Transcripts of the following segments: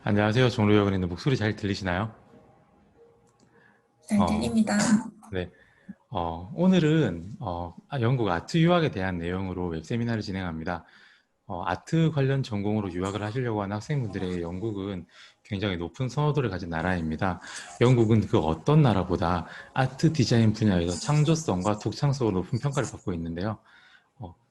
안녕하세요. 종로역 은행님 목소리 잘 들리시나요? 잘 어, 들립니다. 네. 오늘은 영국 아트 유학에 대한 내용으로 웹세미나를 진행합니다. 아트 관련 전공으로 유학을 하시려고 하는 학생분들에게 영국은 굉장히 높은 선호도를 가진 나라입니다. 영국은 그 어떤 나라보다 아트 디자인 분야에서 창조성과 독창성으로 높은 평가를 받고 있는데요.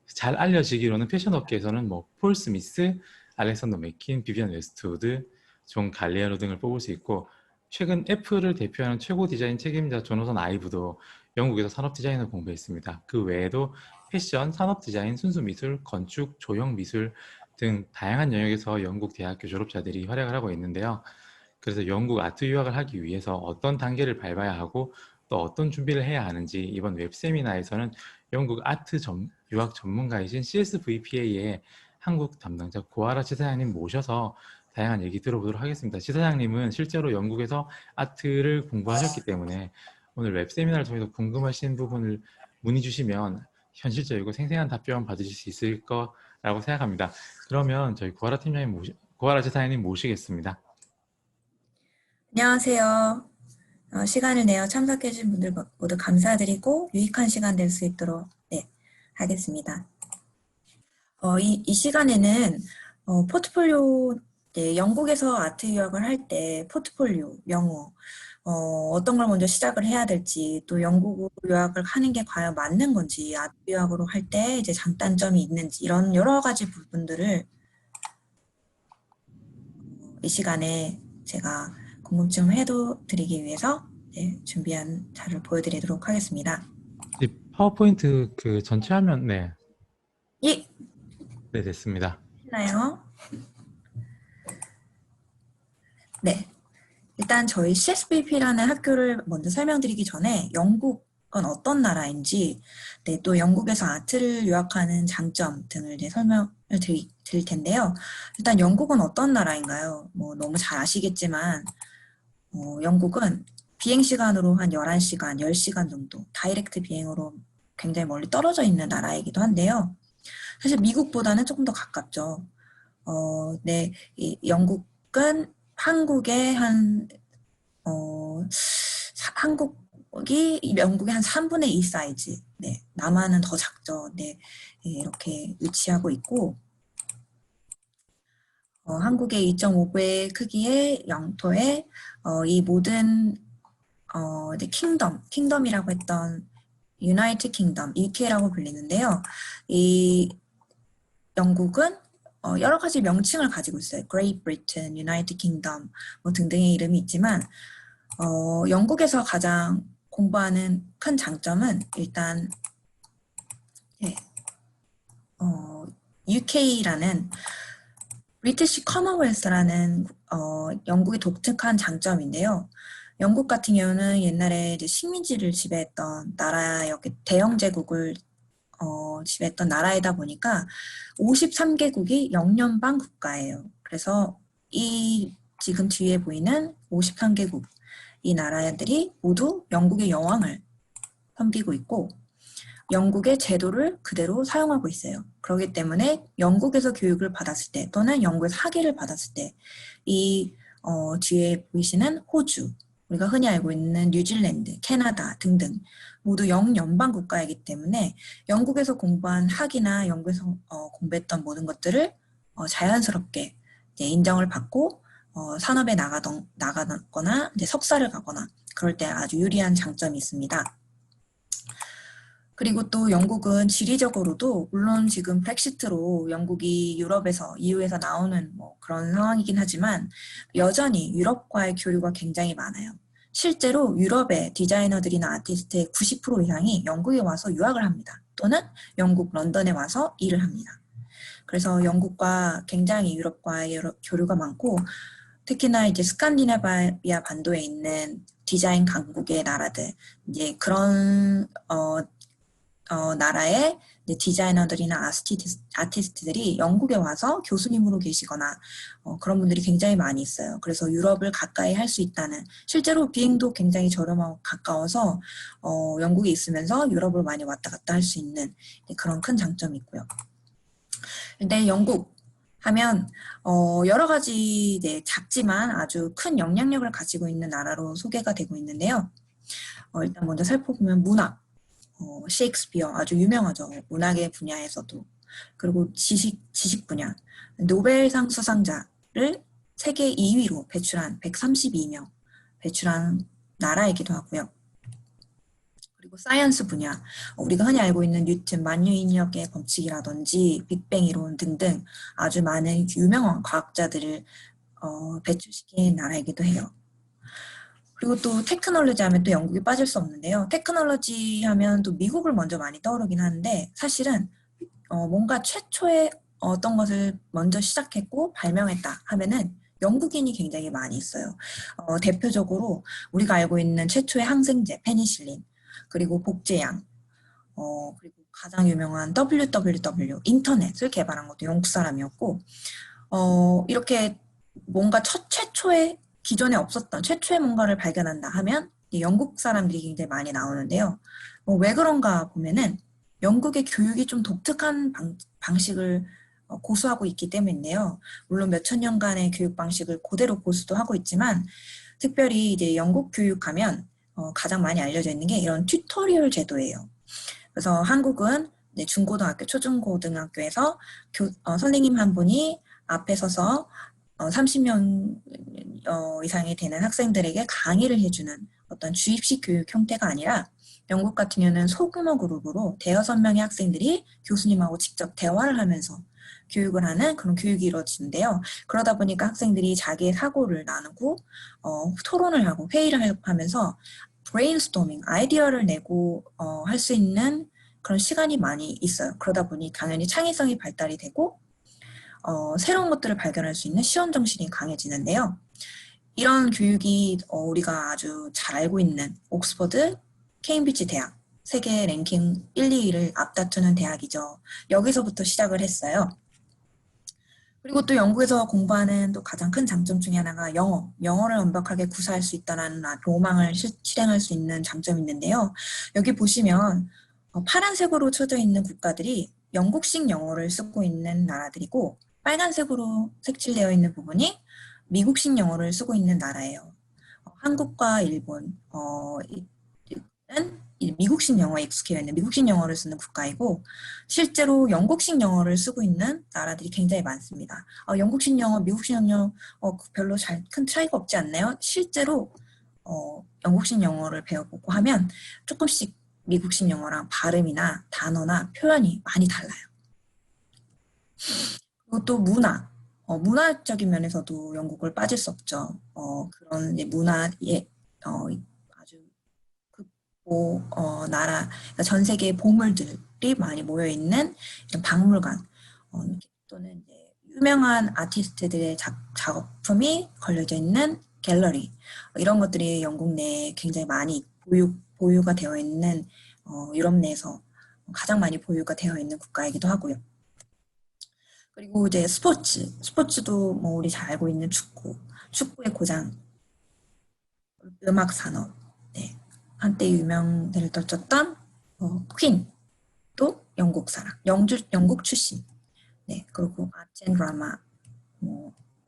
잘 알려지기로는 패션 업계에서는 폴 스미스, 알렉산더 맥퀸, 비비안 웨스트우드, 존 갈리아노 등을 뽑을 수 있고, 최근 애플을 대표하는 최고 디자인 책임자 조너선 아이브도 영국에서 산업 디자인을 공부했습니다. 그 외에도 패션, 산업 디자인, 순수 미술, 건축, 조형 미술 등 다양한 영역에서 영국 대학교 졸업자들이 활약을 하고 있는데요. 그래서 영국 아트 유학을 하기 위해서 어떤 단계를 밟아야 하고 또 어떤 준비를 해야 하는지 이번 웹 세미나에서는 영국 유학 전문가이신 CSVPA의 한국 담당자 고아라 지사장님 모셔서 다양한 얘기 들어보도록 하겠습니다. 지사장님은 실제로 영국에서 아트를 공부하셨기 때문에 오늘 웹 세미나를 통해서 궁금하신 부분을 문의 주시면 현실적이고 생생한 답변 받으실 수 있을 거라고 생각합니다. 그러면 저희 고아라 지사장님 모시겠습니다. 안녕하세요. 시간을 내어 참석해주신 분들 모두 감사드리고 유익한 시간 될 수 있도록 하겠습니다. 이 시간에는 포트폴리오, 영국에서 아트 유학을 할 때 포트폴리오, 영어, 어떤 걸 먼저 시작을 해야 될지, 또 영국 유학을 하는 게 과연 맞는 건지, 아트 유학으로 할 때 이제 장단점이 있는지, 이런 여러 가지 부분들을 이 시간에 제가 궁금증을 해드리기 위해서 준비한 자료를 보여드리도록 하겠습니다. 이 파워포인트 그 전체 화면, 네, 예, 네, 됐습니다. 있나요? 네. 일단 저희 CSBP라는 학교를 먼저 설명드리기 전에 영국은 어떤 나라인지, 또 영국에서 아트를 유학하는 장점 등을 설명을 드릴 텐데요. 일단 영국은 어떤 나라인가요? 너무 잘 아시겠지만 영국은 비행시간으로 한 11시간, 10시간 정도 다이렉트 비행으로 굉장히 멀리 떨어져 있는 나라이기도 한데요. 사실 미국보다는 조금 더 가깝죠. 영국은 한국의 한국이 영국의 한 3분의 2 사이즈, 남한은 더 작죠. 이렇게 위치하고 있고, 한국의 2.5배 크기의 영토에 이 모든 킹덤이라고 했던 유나이티드 킹덤, UK라고 불리는데요. 이 영국은 여러 가지 명칭을 가지고 있어요. Great Britain, United Kingdom 등등의 이름이 있지만 영국에서 가장 공부하는 큰 장점은 일단 UK라는 브리티시 커먼웰스라는 영국의 독특한 장점인데요. 영국 같은 경우는 옛날에 이제 식민지를 지배했던 나라였기 대영 제국을 지배했던 나라이다 보니까 53개국이 영연방 국가예요. 그래서 이 지금 뒤에 보이는 53개국 이 나라들이 모두 영국의 여왕을 섬기고 있고 영국의 제도를 그대로 사용하고 있어요. 그렇기 때문에 영국에서 교육을 받았을 때 또는 영국에서 학위를 받았을 때 이 뒤에 보이시는 호주, 우리가 흔히 알고 있는 뉴질랜드, 캐나다 등등 모두 영연방 국가이기 때문에 영국에서 공부한 학위나 영국에서 공부했던 모든 것들을 자연스럽게 이제 인정을 받고 산업에 나가거나 이제 석사를 가거나 그럴 때 아주 유리한 장점이 있습니다. 그리고 또 영국은 지리적으로도 물론 지금 브렉시트로 영국이 유럽에서 EU에서 나오는 그런 상황이긴 하지만 여전히 유럽과의 교류가 굉장히 많아요. 실제로 유럽의 디자이너들이나 아티스트의 90% 이상이 영국에 와서 유학을 합니다. 또는 영국 런던에 와서 일을 합니다. 그래서 영국과 굉장히 유럽과의 교류가 많고 특히나 이제 스칸디나비아 반도에 있는 디자인 강국의 나라들 이제 그런 나라의 디자이너들이나 아티스트들이 영국에 와서 교수님으로 계시거나 그런 분들이 굉장히 많이 있어요. 그래서 유럽을 가까이 할 수 있다는 실제로 비행도 굉장히 저렴하고 가까워서 영국에 있으면서 유럽을 많이 왔다 갔다 할 수 있는 그런 큰 장점이 있고요. 근데 영국 하면 여러 가지 네, 작지만 아주 큰 영향력을 가지고 있는 나라로 소개가 되고 있는데요. 일단 먼저 살펴보면 문학, 셰익스피어 아주 유명하죠. 문학의 분야에서도. 그리고 지식 분야, 노벨상 수상자를 세계 2위로 배출한 132명 배출한 나라이기도 하고요. 그리고 사이언스 분야, 우리가 흔히 알고 있는 뉴튼, 만유인력의 법칙이라든지 빅뱅 이론 등등 아주 많은 유명한 과학자들을 배출시킨 나라이기도 해요. 그리고 또 테크놀로지 하면 또 영국이 빠질 수 없는데요. 테크놀로지 하면 또 미국을 먼저 많이 떠오르긴 하는데 사실은 뭔가 최초의 어떤 것을 먼저 시작했고 발명했다 하면은 영국인이 굉장히 많이 있어요. 대표적으로 우리가 알고 있는 최초의 항생제 페니실린, 그리고 복제약, 그리고 가장 유명한 WWW 인터넷을 개발한 것도 영국 사람이었고, 이렇게 뭔가 최초의 기존에 없었던 최초의 뭔가를 발견한다 하면 영국 사람들이 굉장히 많이 나오는데요. 왜 그런가 보면은 영국의 교육이 좀 독특한 방식을 고수하고 있기 때문인데요. 물론 몇천 년간의 교육 방식을 그대로 고수도 하고 있지만 특별히 이제 영국 교육하면 가장 많이 알려져 있는 게 이런 튜토리얼 제도예요. 그래서 한국은 중고등학교, 초중고등학교에서 선생님 한 분이 앞에 서서 30명 이상이 되는 학생들에게 강의를 해주는 어떤 주입식 교육 형태가 아니라 영국 같은 경우는 소규모 그룹으로 대여섯 명의 학생들이 교수님하고 직접 대화를 하면서 교육을 하는 그런 교육이 이루어지는데요. 그러다 보니까 학생들이 자기의 사고를 나누고 토론을 하고 회의를 하면서 브레인스토밍, 아이디어를 내고 할 수 있는 그런 시간이 많이 있어요. 그러다 보니 당연히 창의성이 발달이 되고 새로운 것들을 발견할 수 있는 시험 정신이 강해지는데요. 이런 교육이 우리가 아주 잘 알고 있는 옥스퍼드, 케임브리지 대학, 세계 랭킹 1, 2위를 앞다투는 대학이죠. 여기서부터 시작을 했어요. 그리고 또 영국에서 공부하는 또 가장 큰 장점 중에 하나가 영어를 완벽하게 구사할 수 있다는 로망을 실행할 수 있는 장점이 있는데요. 여기 보시면 파란색으로 쳐져 있는 국가들이 영국식 영어를 쓰고 있는 나라들이고 빨간색으로 색칠되어 있는 부분이 미국식 영어를 쓰고 있는 나라예요. 한국과 일본, 는 미국식 영어에 익숙해 있는 미국식 영어를 쓰는 국가이고 실제로 영국식 영어를 쓰고 있는 나라들이 굉장히 많습니다. 영국식 영어, 미국식 영어 별로 큰 차이가 없지 않나요? 실제로 영국식 영어를 배워보고 하면 조금씩 미국식 영어랑 발음이나 단어나 표현이 많이 달라요. 그리고 또 문화적인 면에서도 영국을 빠질 수 없죠. 그런 문화의 아주 나라, 그러니까 전 세계의 보물들이 많이 모여 있는 이런 박물관 또는 이제 유명한 아티스트들의 작품이 걸려져 있는 갤러리 이런 것들이 영국 내에 굉장히 많이 보유가 되어 있는 유럽 내에서 가장 많이 보유가 되어 있는 국가이기도 하고요. 그리고 이제 스포츠도 뭐 우리 잘 알고 있는 축구의 고장, 음악 산업, 네. 한때 유명세를 떨쳤던 퀸도 영국 사람, 영국 출신. 네, 그리고 아트 앤 드라마,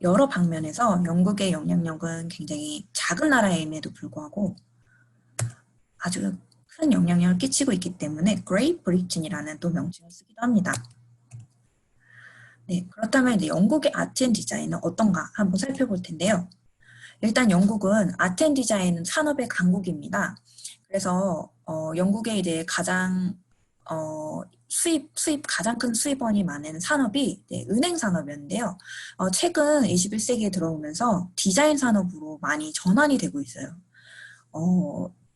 여러 방면에서 영국의 영향력은 굉장히 작은 나라임에도 불구하고 아주 큰 영향력을 끼치고 있기 때문에 그레이트 브리튼이라는 또 명칭을 쓰기도 합니다. 네, 그렇다면 이제 영국의 아트 앤 디자인은 어떤가 한번 살펴볼 텐데요. 일단 영국은 아트 앤 디자인 산업의 강국입니다. 그래서 영국의 이제 가장 가장 큰 수입원이 많은 산업이 은행 산업이었는데요. 최근 21세기에 들어오면서 디자인 산업으로 많이 전환이 되고 있어요.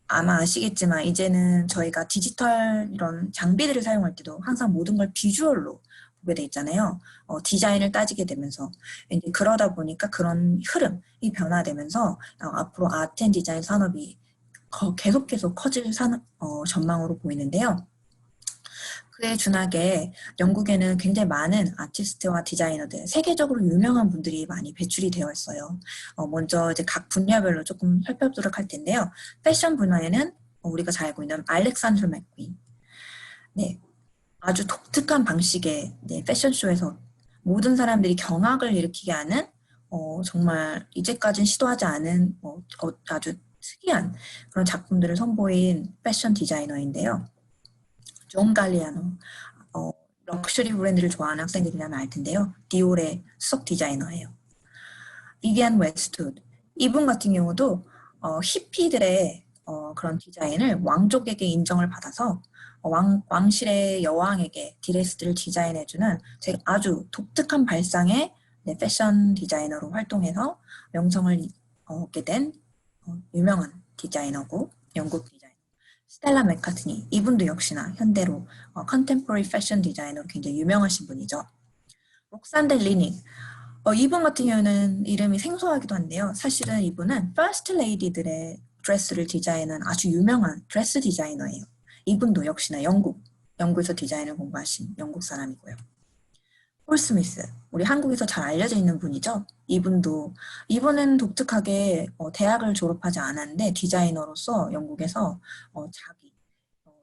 아마 아시겠지만 이제는 저희가 디지털 이런 장비들을 사용할 때도 항상 모든 걸 비주얼로 보게 돼 있잖아요. 디자인을 따지게 되면서 이제 그러다 보니까 그런 흐름이 변화되면서 앞으로 아트 앤 디자인 산업이 계속 커질 전망으로 보이는데요. 그에 준하게 영국에는 굉장히 많은 아티스트와 디자이너들, 세계적으로 유명한 분들이 많이 배출이 되어 있어요. 먼저 이제 각 분야별로 조금 살펴보도록 할 텐데요. 패션 분야에는 우리가 잘 알고 있는 알렉산더 맥퀸. 네, 아주 독특한 방식의 패션쇼에서 모든 사람들이 경악을 일으키게 하는 정말 이제까지는 시도하지 않은 아주 특이한 그런 작품들을 선보인 패션 디자이너인데요. 존 갈리아노, 럭셔리 브랜드를 좋아하는 학생들이라면 알 텐데요. 디올의 수석 디자이너예요. 비비안 웨스트우드, 이분 같은 경우도 히피들의 그런 디자인을 왕족에게 인정을 받아서 왕실의 여왕에게 드레스들을 디자인해주는 되게 아주 독특한 발상의 패션 디자이너로 활동해서 명성을 얻게 된 유명한 디자이너고 영국 디자이너. 스텔라 맥카트니, 이분도 역시나 현대로 컨템포러리 패션 디자이너로 굉장히 유명하신 분이죠. 록산데 리닉, 이분 같은 경우는 이름이 생소하기도 한데요. 사실은 이분은 퍼스트 레이디들의 드레스를 디자인한 아주 유명한 드레스 디자이너예요. 이분도 역시나 영국에서 디자인을 공부하신 영국 사람이고요. 폴 스미스, 우리 한국에서 잘 알려져 있는 분이죠. 이분은 독특하게 대학을 졸업하지 않았는데 디자이너로서 영국에서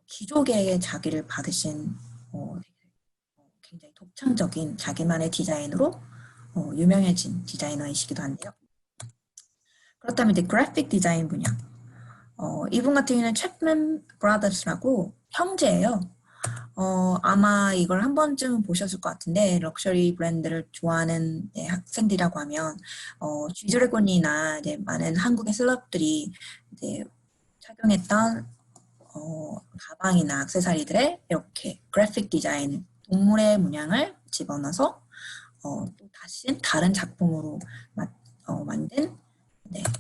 귀족의 자기를 받으신 굉장히 독창적인 자기만의 디자인으로 유명해진 디자이너이시기도 한데요. 그렇다면 이제 그래픽 디자인 분야. 이분 같은 경우는 챕맨 브라더스라고 형제예요. 아마 이걸 한 번쯤 보셨을 것 같은데 럭셔리 브랜드를 좋아하는 학생들이라고 하면 G드래곤이나 많은 한국의 셀럽들이 이제 착용했던 가방이나 액세서리들의 이렇게 그래픽 디자인, 동물의 문양을 집어넣어서 또 다시 다른 작품으로 만든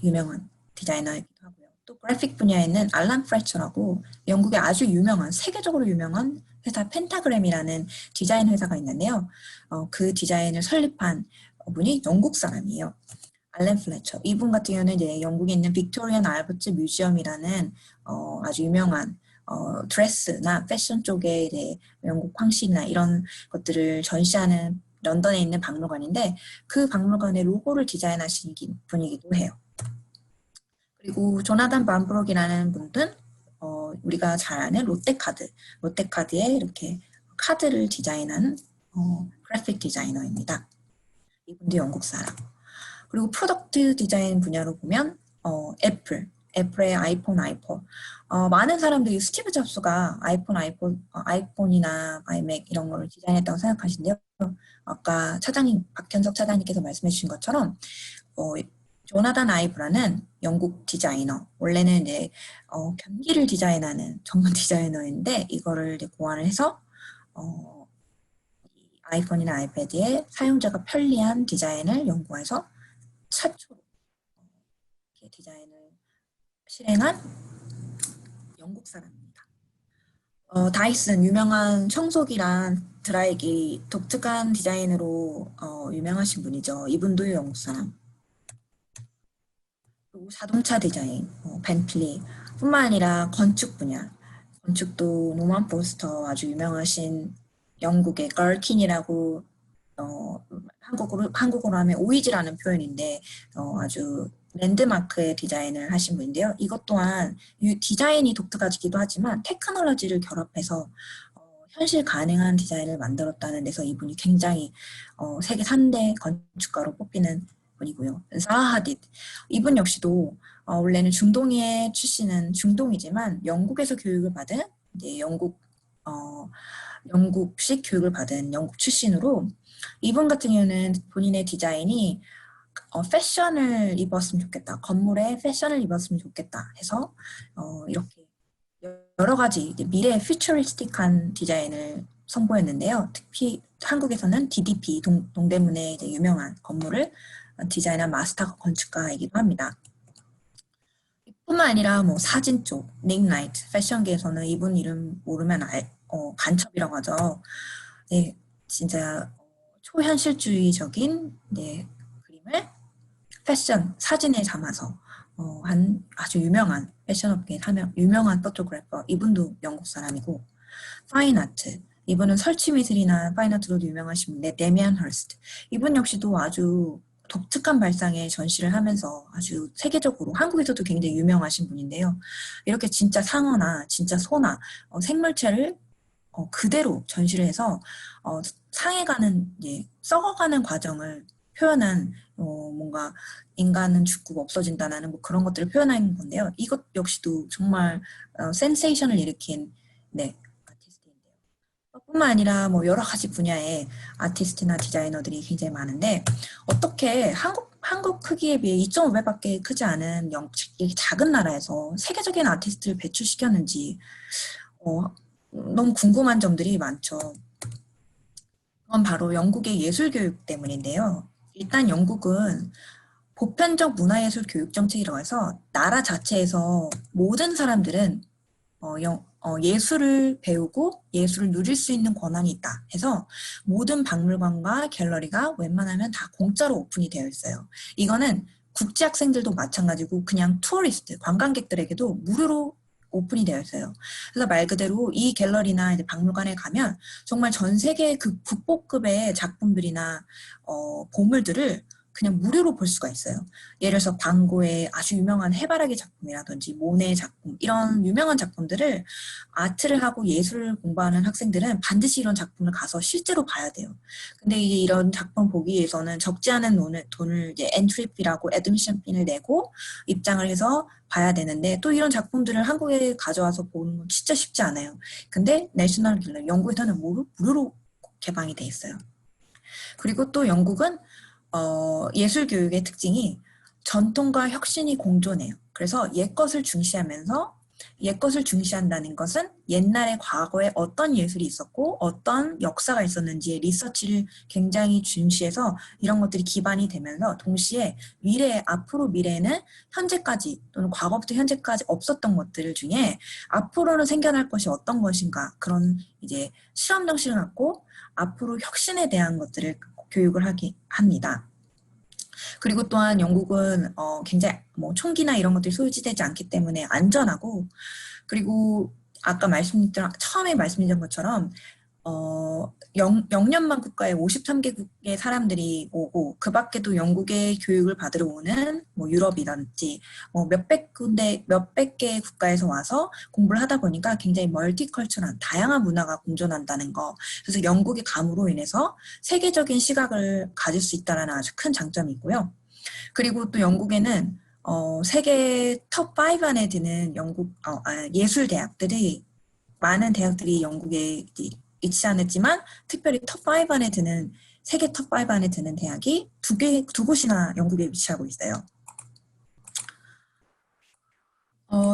유명한 디자이너이기도 하고요. 또 그래픽 분야에는 알란 프레처라고 영국의 아주 유명한, 세계적으로 유명한 회사 펜타그램이라는 디자인 회사가 있는데요. 그 디자인을 설립한 분이 영국 사람이에요. 알렌 플래처. 이분 같은 경우는 이제 영국에 있는 빅토리안 알버트 뮤지엄이라는 아주 유명한 드레스나 패션 쪽에 이제 영국 황실이나 이런 것들을 전시하는 런던에 있는 박물관인데 그 박물관의 로고를 디자인하신 분이기도 해요. 그리고 조나단 반브록이라는 분은 우리가 잘 아는 롯데카드의 이렇게 카드를 디자인한 그래픽 디자이너입니다. 이분도 영국 사람. 그리고 프로덕트 디자인 분야로 보면 애플의 아이폰, 아이폰. 많은 사람들이 스티브 잡스가 아이폰이나 아이맥 이런 거를 디자인했다고 생각하시는데요. 아까 박현석 차장님께서 말씀해 주신 것처럼 조나단 아이브라는 영국 디자이너, 원래는 이제 변기를 디자인하는 전문 디자이너인데 이거를 이제 고안을 해서 아이폰이나 아이패드에 사용자가 편리한 디자인을 연구해서 최초로 디자인을 실행한 영국 사람입니다. 다이슨, 유명한 청소기랑 드라이기, 독특한 디자인으로 유명하신 분이죠. 이분도 영국 사람. 그리고 자동차 디자인, 벤틀리 뿐만 아니라 건축 분야, 건축도 노만 포스터 아주 유명하신 영국의 걸킨이라고 한국어로 하면 오이지라는 표현인데 아주 랜드마크의 디자인을 하신 분인데요. 이것 또한 디자인이 독특하기도 하지만 테크놀로지를 결합해서 현실 가능한 디자인을 만들었다는 데서 이분이 굉장히 세계 3대 건축가로 뽑히는 분이고요. 자하 하디드, 이분 역시도 원래는 중동의 출신은 중동이지만 영국에서 교육을 받은 이제 영국식 교육을 받은 영국 출신으로 이분 같은 경우는 본인의 디자인이 패션을 입었으면 좋겠다. 건물에 패션을 입었으면 좋겠다 해서 이렇게 여러 가지 미래의 퓨처리스틱한 디자인을 선보였는데요. 특히 한국에서는 DDP, 동대문의 이제 유명한 건물을 디자인한 마스터 건축가이기도 합니다. 뿐만 아니라 사진 쪽, 닉 나이트, 패션계에서는 이분 이름 모르면 간첩이라고 하죠. 네, 진짜 초현실주의적인 그림을 패션, 사진에 담아서 한 아주 유명한 패션업계의 유명한 포토그래퍼, 이분도 영국 사람이고, 파인아트, 이분은 설치미술이나 파인아트로도 유명하신 분인데 데미안 허스트, 이분 역시도 아주 독특한 발상의 전시를 하면서 아주 세계적으로 한국에서도 굉장히 유명하신 분인데요. 이렇게 진짜 상어나 진짜 소나 생물체를 그대로 전시를 해서 상해가는, 썩어가는 과정을 표현한 뭔가 인간은 죽고 없어진다는 뭐 그런 것들을 표현한 건데요. 이것 역시도 정말 센세이션을 일으킨 아티스트인데요. 뿐만 아니라 뭐 여러 가지 분야의 아티스트나 디자이너들이 굉장히 많은데 어떻게 한국 크기에 비해 2.5배밖에 크지 않은 이 작은 나라에서 세계적인 아티스트를 배출시켰는지 너무 궁금한 점들이 많죠. 그건 바로 영국의 예술 교육 때문인데요. 일단 영국은 보편적 문화예술 교육 정책이라고 해서 나라 자체에서 모든 사람들은 예술을 배우고 예술을 누릴 수 있는 권한이 있다 해서 모든 박물관과 갤러리가 웬만하면 다 공짜로 오픈이 되어 있어요. 이거는 국제 학생들도 마찬가지고 그냥 투어리스트, 관광객들에게도 무료로 오픈이 되어 있어요. 그래서 말 그대로 이 갤러리나 이제 박물관에 가면 정말 전 세계 그 국보급의 작품들이나 보물들을 그냥 무료로 볼 수가 있어요. 예를 들어서 방고의 아주 유명한 해바라기 작품이라든지 모네 작품 이런 유명한 작품들을 아트를 하고 예술을 공부하는 학생들은 반드시 이런 작품을 가서 실제로 봐야 돼요. 근데 이제 이런 작품 보기 위해서는 적지 않은 돈을 이제 엔트리피라고 애드미션비를 내고 입장을 해서 봐야 되는데 또 이런 작품들을 한국에 가져와서 보는 건 진짜 쉽지 않아요. 근데 내셔널 갤러리 영국에서는 무료로 개방이 돼 있어요. 그리고 또 영국은 예술 교육의 특징이 전통과 혁신이 공존해요. 그래서 옛것을 중시한다는 것은 옛날에 과거에 어떤 예술이 있었고 어떤 역사가 있었는지의 리서치를 굉장히 중시해서 이런 것들이 기반이 되면서 동시에 앞으로 미래에는 현재까지 또는 과거부터 현재까지 없었던 것들 중에 앞으로는 생겨날 것이 어떤 것인가 그런 이제 실험 정신을 갖고 앞으로 혁신에 대한 것들을 교육을 합니다. 그리고 또한 영국은 굉장히 뭐 총기나 이런 것들이 소유되지 않기 때문에 안전하고 그리고 아까 처음에 말씀드린 것처럼 영연만 국가에 53개국의 사람들이 오고 그 밖에도 영국의 교육을 받으러 오는 뭐 유럽이라든지 뭐 몇백 개의 국가에서 와서 공부를 하다 보니까 굉장히 멀티컬처럴한 다양한 문화가 공존한다는 거. 그래서 영국의 감으로 인해서 세계적인 시각을 가질 수 있다는 아주 큰 장점이 있고요. 그리고 또 영국에는 세계 톱5 안에 드는 예술 대학들이 많은 대학들이 영국에 있지 않았지만 특별히 톱5 안에 드는 세계 톱5 안에 드는 대학이 두 곳이나 영국에 위치하고 있어요.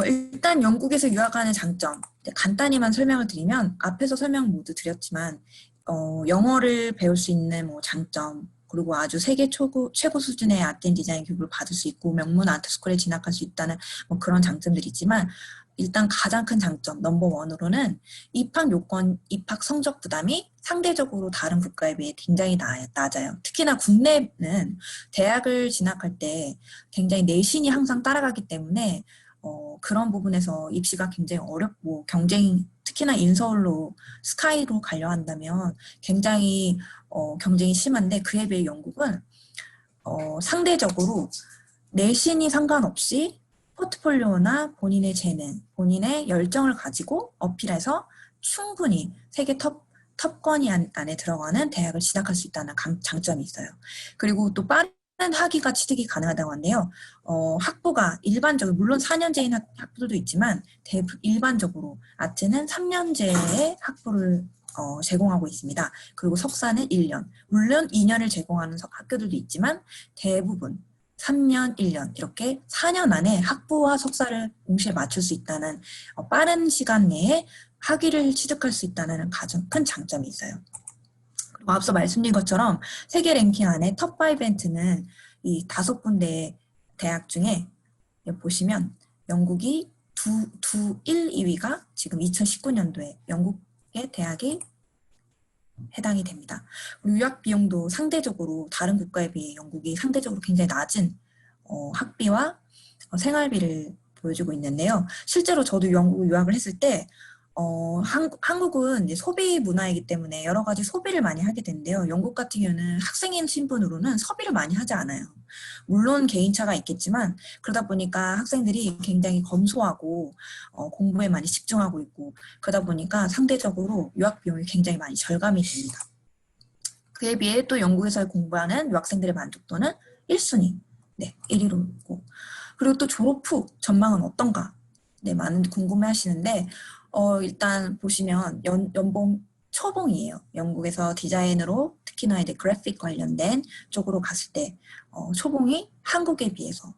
일단 영국에서 유학하는 장점 간단히만 설명을 드리면 앞에서 설명 모두 드렸지만 영어를 배울 수 있는 뭐 장점 그리고 아주 세계 최고 수준의 아트 앤 디자인 교육을 받을 수 있고 명문 아트스쿨에 진학할 수 있다는 뭐 그런 장점들이 있지만 일단 가장 큰 장점 넘버1으로는 입학 성적 부담이 상대적으로 다른 국가에 비해 굉장히 낮아요. 특히나 국내는 대학을 진학할 때 굉장히 내신이 항상 따라가기 때문에 그런 부분에서 입시가 굉장히 어렵고 특히나 인서울로 스카이로 가려 한다면 굉장히 경쟁이 심한데 그에 비해 영국은 상대적으로 내신이 상관없이 포트폴리오나 본인의 재능, 본인의 열정을 가지고 어필해서 충분히 세계 톱건이 안에 들어가는 대학을 진학할 수 있다는 장점이 있어요. 그리고 또 빠른 학위가 취득이 가능하다고 하는데요. 학부가 일반적으로 물론 4년제인 학부들도 있지만 일반적으로 아트는 3년제의 학부를 제공하고 있습니다. 그리고 석사는 1년, 물론 2년을 제공하는 학교들도 있지만 대부분 3년, 1년 이렇게 4년 안에 학부와 석사를 동시에 맞출 수 있다는 빠른 시간 내에 학위를 취득할 수 있다는 가장 큰 장점이 있어요. 그리고 앞서 말씀드린 것처럼 세계 랭킹 안에 톱5 이벤트는 이 5군데 대학 중에 보시면 영국이 1, 2위가 지금 2019년도에 영국의 대학이 해당이 됩니다. 그리고 유학 비용도 상대적으로 다른 국가에 비해 영국이 상대적으로 굉장히 낮은 학비와 생활비를 보여주고 있는데요. 실제로 저도 영국 유학을 했을 때 한국은 이제 소비 문화이기 때문에 여러 가지 소비를 많이 하게 되는데요. 영국 같은 경우는 학생인 신분으로는 소비를 많이 하지 않아요. 물론 개인차가 있겠지만 그러다 보니까 학생들이 굉장히 검소하고 공부에 많이 집중하고 있고 그러다 보니까 상대적으로 유학 비용이 굉장히 많이 절감이 됩니다. 그에 비해 또 영국에서 공부하는 유학생들의 만족도는 1순위, 네, 1위로 있고 그리고 또 졸업 후 전망은 어떤가? 네, 많은 궁금해 하시는데 일단 보시면 연봉 초봉이에요. 영국에서 디자인으로 특히나 이제 그래픽 관련된 쪽으로 갔을 때 초봉이 한국에 비해서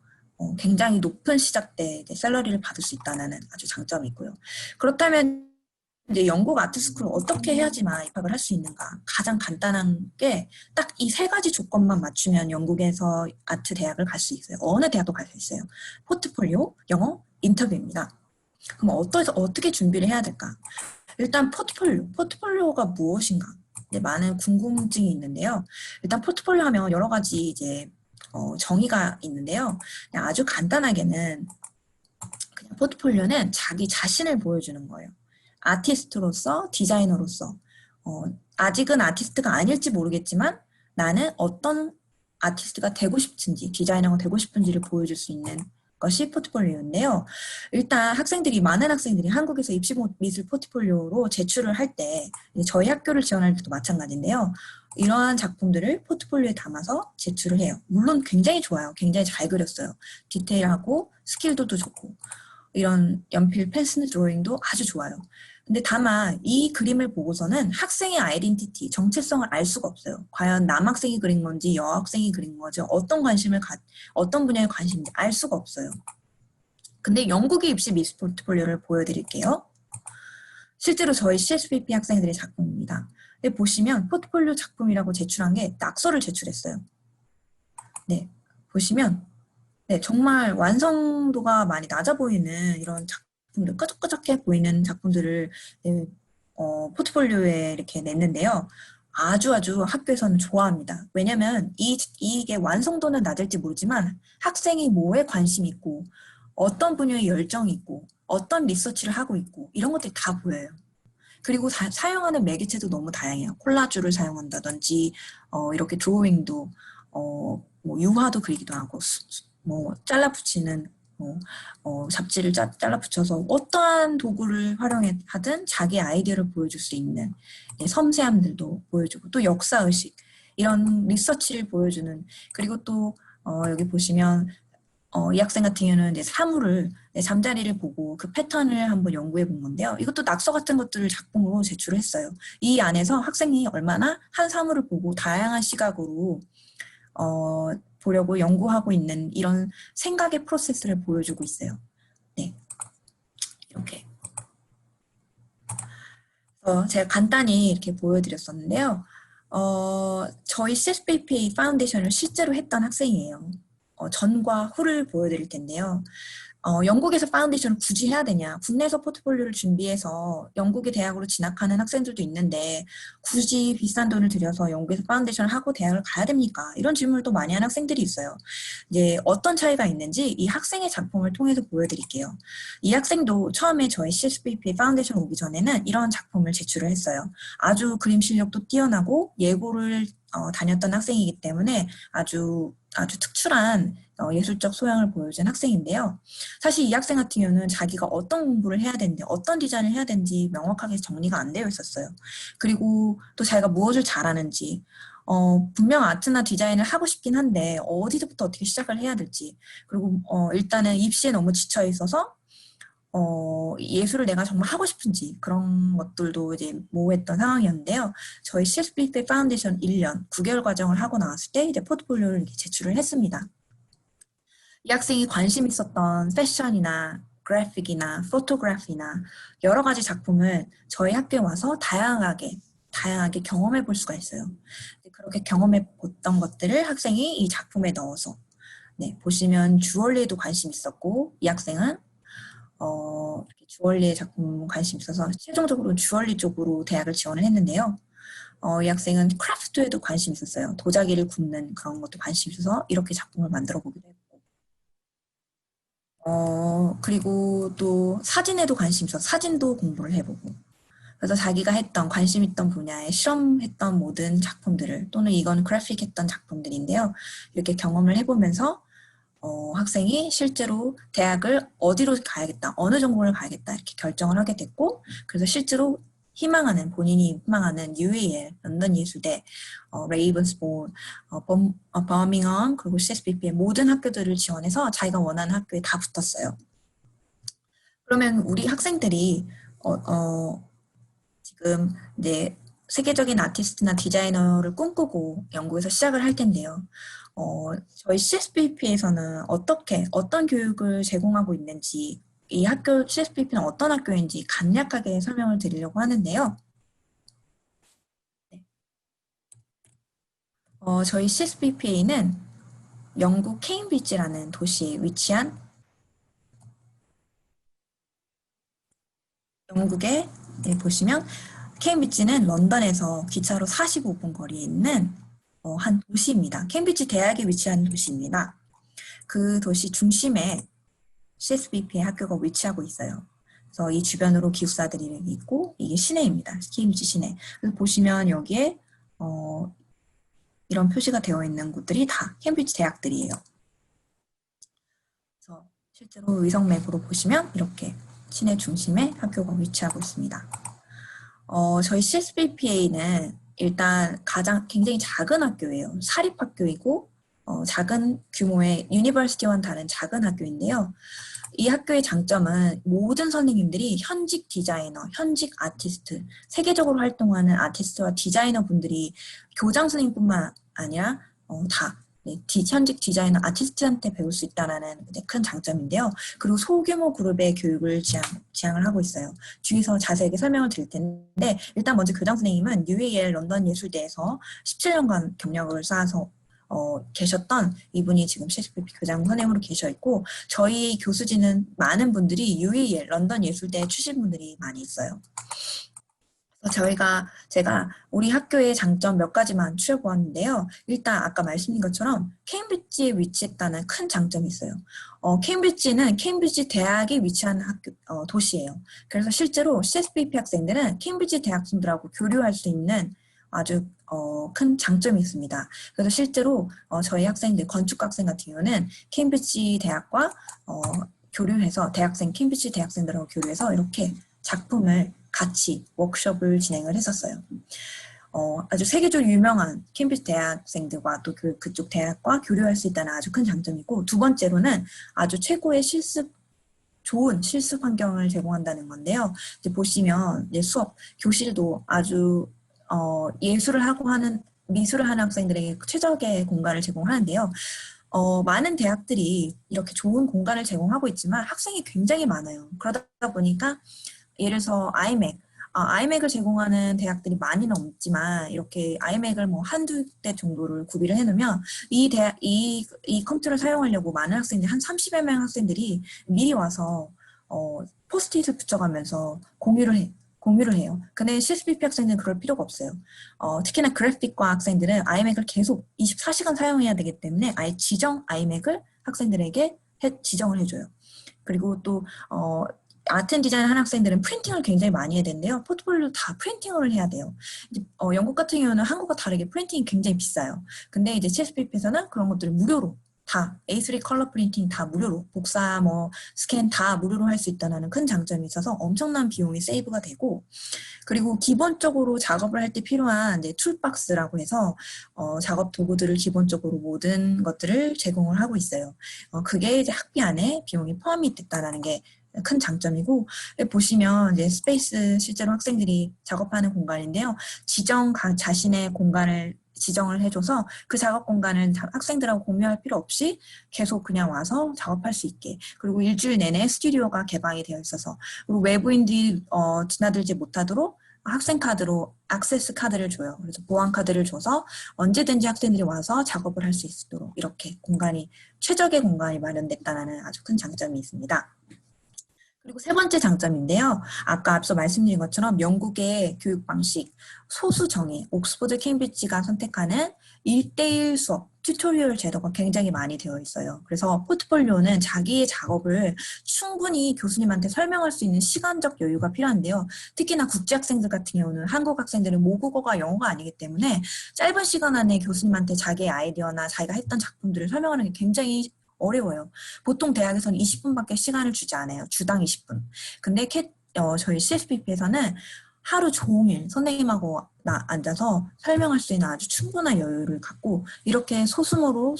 굉장히 높은 시작대 샐러리를 받을 수 있다는 아주 장점이 있고요. 그렇다면 이제 영국 아트스쿨을 어떻게 해야지만 입학을 할 수 있는가? 가장 간단한 게 딱 이 세 가지 조건만 맞추면 영국에서 아트 대학을 갈 수 있어요. 어느 대학도 갈 수 있어요. 포트폴리오, 영어, 인터뷰입니다. 그럼 어떻게 준비를 해야 될까? 일단 포트폴리오가 무엇인가? 네, 많은 궁금증이 있는데요. 일단 포트폴리오 하면 여러 가지 이제 정의가 있는데요. 그냥 아주 간단하게는 그냥 포트폴리오는 자기 자신을 보여주는 거예요. 아티스트로서, 디자이너로서 아직은 아티스트가 아닐지 모르겠지만 나는 어떤 아티스트가 되고 싶은지, 디자이너가 되고 싶은지를 보여줄 수 있는 것이 포트폴리오인데요. 일단 많은 학생들이 한국에서 입시 미술 포트폴리오로 제출을 할 때 저희 학교를 지원할 때도 마찬가지인데요. 이러한 작품들을 포트폴리오에 담아서 제출을 해요. 물론 굉장히 좋아요. 굉장히 잘 그렸어요. 디테일하고 스킬도도 좋고 이런 연필 펜슬 드로잉도 아주 좋아요. 근데 다만 이 그림을 보고서는 학생의 아이덴티티, 정체성을 알 수가 없어요. 과연 남학생이 그린 건지 여학생이 그린 건지 어떤 분야에 관심인지 알 수가 없어요. 근데 영국의 입시 미술 포트폴리오를 보여드릴게요. 실제로 저희 CSBP 학생들의 작품입니다. 근데 보시면 포트폴리오 작품이라고 제출한 게 낙서를 제출했어요. 네, 보시면 네, 정말 완성도가 많이 낮아 보이는 이런 작품들, 끄적끄적해 보이는 작품들을 네, 포트폴리오에 이렇게 냈는데요. 아주 학교에서는 좋아합니다. 왜냐면 이게 완성도는 낮을지 모르지만 학생이 뭐에 관심이 있고 어떤 분야에 열정이 있고 어떤 리서치를 하고 있고 이런 것들이 다 보여요. 그리고 사용하는 매개체도 너무 다양해요. 콜라주를 사용한다든지 이렇게 드로잉도 뭐 유화도 그리기도 하고 뭐 잘라 붙이는 잡지를 잘라 붙여서 어떠한 도구를 활용하든 자기 아이디어를 보여줄 수 있는 섬세함들도 보여주고 또 역사의식 이런 리서치를 보여주는 그리고 또 여기 보시면 이 학생 같은 경우는 이제 사물을 잠자리를 보고 그 패턴을 한번 연구해 본 건데요. 이것도 낙서 같은 것들을 작품으로 제출을 했어요. 이 안에서 학생이 얼마나 한 사물을 보고 다양한 시각으로 보려고 연구하고 있는 이런 생각의 프로세스를 보여주고 있어요. 네, 이렇게. 제가 간단히 이렇게 보여드렸었는데요. 저희 CSBPA 파운데이션을 실제로 했던 학생이에요. 전과 후를 보여드릴 텐데요. 영국에서 파운데이션을 굳이 해야 되냐? 국내에서 포트폴리오를 준비해서 영국의 대학으로 진학하는 학생들도 있는데 굳이 비싼 돈을 들여서 영국에서 파운데이션을 하고 대학을 가야 됩니까? 이런 질문을 또 많이 하는 학생들이 있어요. 이제 어떤 차이가 있는지 이 학생의 작품을 통해서 보여드릴게요. 이 학생도 처음에 저희 CSBP 파운데이션 오기 전에는 이런 작품을 제출을 했어요. 아주 그림 실력도 뛰어나고 예고를 다녔던 학생이기 때문에 아주 특출한 예술적 소양을 보여준 학생인데요. 사실 이 학생 같은 경우는 자기가 어떤 공부를 해야 되는지 어떤 디자인을 해야 되는지 명확하게 정리가 안 되어 있었어요. 그리고 또 자기가 무엇을 잘하는지 분명 아트나 디자인을 하고 싶긴 한데 어디서부터 어떻게 시작을 해야 될지 그리고 일단은 입시에 너무 지쳐 있어서 예술을 내가 정말 하고 싶은지 그런 것들도 이제 모호했던 상황이었는데요. 저희 CSBP 파운데이션 1년 9개월 과정을 하고 나왔을 때 이제 포트폴리오를 이렇게 제출을 했습니다. 이 학생이 관심 있었던 패션이나 그래픽이나 포토그래피나 여러 가지 작품을 저희 학교에 와서 다양하게 경험해 볼 수가 있어요. 그렇게 경험해 봤던 것들을 학생이 이 작품에 넣어서 보시면 주얼리에도 관심 있었고 이 학생은 이렇게 주얼리에 작품 관심 있어서 최종적으로 주얼리 쪽으로 대학을 지원을 했는데요. 이 학생은 크래프트에도 관심 있었어요. 도자기를 굽는 그런 것도 관심 있어서 이렇게 작품을 만들어 보기도 했고 그리고 또 사진에도 관심이 있어서 사진도 공부를 해보고, 그래서 자기가 했던 관심 있던 분야에 실험했던 모든 작품들을 또는 이건 그래픽 했던 작품들인데요. 이렇게 경험을 해보면서 학생이 실제로 대학을 어디로 가야겠다, 어느 전공을 가야겠다 이렇게 결정을 하게 됐고, 그래서 실제로 본인이 희망하는 UAL, 런던 예술대, 레이븐스본, 버밍엄, 그리고 CSBP의 모든 학교들을 지원해서 자기가 원하는 학교에 다 붙었어요. 그러면 우리 학생들이 지금 이제 세계적인 아티스트나 디자이너를 꿈꾸고 연구에서 시작을 할 텐데요. 저희 CSBP에서는 어떤 교육을 제공하고 있는지, 이 학교, CSBP는 어떤 학교인지 간략하게 설명을 드리려고 하는데요. 네. 저희 CSBPA는 영국 케임브리지라는 도시에 위치한 영국에 보시면 케임브리지는 런던에서 기차로 45분 거리에 있는 한 도시입니다. 케임브리지 대학에 위치한 도시입니다. 그 도시 중심에 CSBP의 학교가 위치하고 있어요. 그래서 이 주변으로 기숙사들이 있고 이게 시내입니다. 케임브리지 시내. 그래서 보시면 여기에 이런 표시가 되어 있는 곳들이 다 케임브리지 대학들이에요. 그래서 실제로 위성맵으로 보시면 이렇게 시내 중심에 학교가 위치하고 있습니다. 저희 CSBPA는 일단 굉장히 작은 학교예요. 사립학교이고 작은 규모의 유니버시티와는 다른 작은 학교인데요. 이 학교의 장점은 모든 선생님들이 현직 디자이너, 현직 아티스트, 세계적으로 활동하는 아티스트와 디자이너 분들이 교장 선생님뿐만 아니라 다 현직 디자이너, 아티스트한테 배울 수 있다는 큰 장점인데요. 그리고 소규모 그룹의 교육을 지향을 하고 있어요. 뒤에서 자세하게 설명을 드릴 텐데 일단 먼저 교장 선생님은 UAL 런던 예술대에서 17년간 경력을 쌓아서 계셨던 이분이 지금 CSBP 교장 선생님으로 계셔 있고 저희 교수진은 많은 분들이 UAL 런던 예술대 출신 분들이 많이 있어요. 제가 우리 학교의 장점 몇 가지만 추려보았는데요. 일단 아까 말씀드린 것처럼 케임브리지에 위치했다는 큰 장점이 있어요. 케임브리지는 케임브리지 대학에 위치한 도시예요. 그래서 실제로 CSBP 학생들은 케임브리지 대학생들하고 교류할 수 있는 아주 큰 장점이 있습니다. 그래서 실제로 저희 학생들, 건축학생 같은 경우는 케임브리지 대학과 교류해서 케임브리지 대학생들하고 교류해서 이렇게 작품을 같이 워크숍을 진행을 했었어요. 아주 세계적으로 유명한 케임브리지 대학생들과 또 그쪽 대학과 교류할 수 있다는 아주 큰 장점이고 두 번째로는 아주 최고의 좋은 실습 환경을 제공한다는 건데요. 이제 보시면 교실도 아주 예술을 하고 미술을 하는 학생들에게 최적의 공간을 제공하는데요. 많은 대학들이 이렇게 좋은 공간을 제공하고 있지만 학생이 굉장히 많아요. 그러다 보니까 예를 들어서 아이맥을 제공하는 대학들이 많이는 없지만 이렇게 아이맥을 뭐 한두 대 정도를 구비를 해놓으면 이 컴퓨터를 사용하려고 많은 학생들이 한 30여 명 학생들이 미리 와서 포스트잇을 붙여가면서 공유를 해요. 근데 CSBP 학생들은 그럴 필요가 없어요. 특히나 그래픽과 학생들은 아이맥을 계속 24시간 사용해야 되기 때문에 아예 아이맥을 학생들에게 지정을 해줘요. 그리고 또 아트 앤 디자인 한 학생들은 프린팅을 굉장히 많이 해야 되는데요. 포트폴리오 다 프린팅을 해야 돼요. 영국 같은 경우는 한국과 다르게 프린팅이 굉장히 비싸요. 근데 이제 CSBP에서는 그런 것들을 무료로 다 A3 컬러 프린팅 다 무료로 복사 스캔 다 무료로 할 수 있다는 큰 장점이 있어서 엄청난 비용이 세이브가 되고 그리고 기본적으로 작업을 할 때 필요한 툴박스라고 해서 작업 도구들을 기본적으로 모든 것들을 제공을 하고 있어요. 그게 이제 학비 안에 비용이 포함이 됐다는 게 큰 장점이고 보시면 이제 스페이스 실제로 학생들이 작업하는 공간인데요. 자신의 공간을 지정을 해줘서 그 작업 공간을 학생들하고 공유할 필요 없이 계속 그냥 와서 작업할 수 있게 그리고 일주일 내내 스튜디오가 개방이 되어 있어서 그리고 외부인들이 지나들지 못하도록 학생 카드로 액세스 카드를 줘요. 그래서 보안 카드를 줘서 언제든지 학생들이 와서 작업을 할 수 있도록 이렇게 최적의 공간이 마련됐다는 아주 큰 장점이 있습니다. 그리고 세 번째 장점인데요. 아까 앞서 말씀드린 것처럼 영국의 교육 방식, 소수 정예, 옥스퍼드 케임브리지가 선택하는 1대1 수업, 튜토리얼 제도가 굉장히 많이 되어 있어요. 그래서 포트폴리오는 자기의 작업을 충분히 교수님한테 설명할 수 있는 시간적 여유가 필요한데요. 특히나 국제 학생들 같은 경우는 한국 학생들은 모국어가 영어가 아니기 때문에 짧은 시간 안에 교수님한테 자기의 아이디어나 자기가 했던 작품들을 설명하는 게 굉장히 어려워요. 보통 대학에서는 20분밖에 시간을 주지 않아요. 주당 20분. 근데 저희 CSBP에서는 하루 종일 선생님하고 앉아서 설명할 수 있는 아주 충분한 여유를 갖고 이렇게 소규모로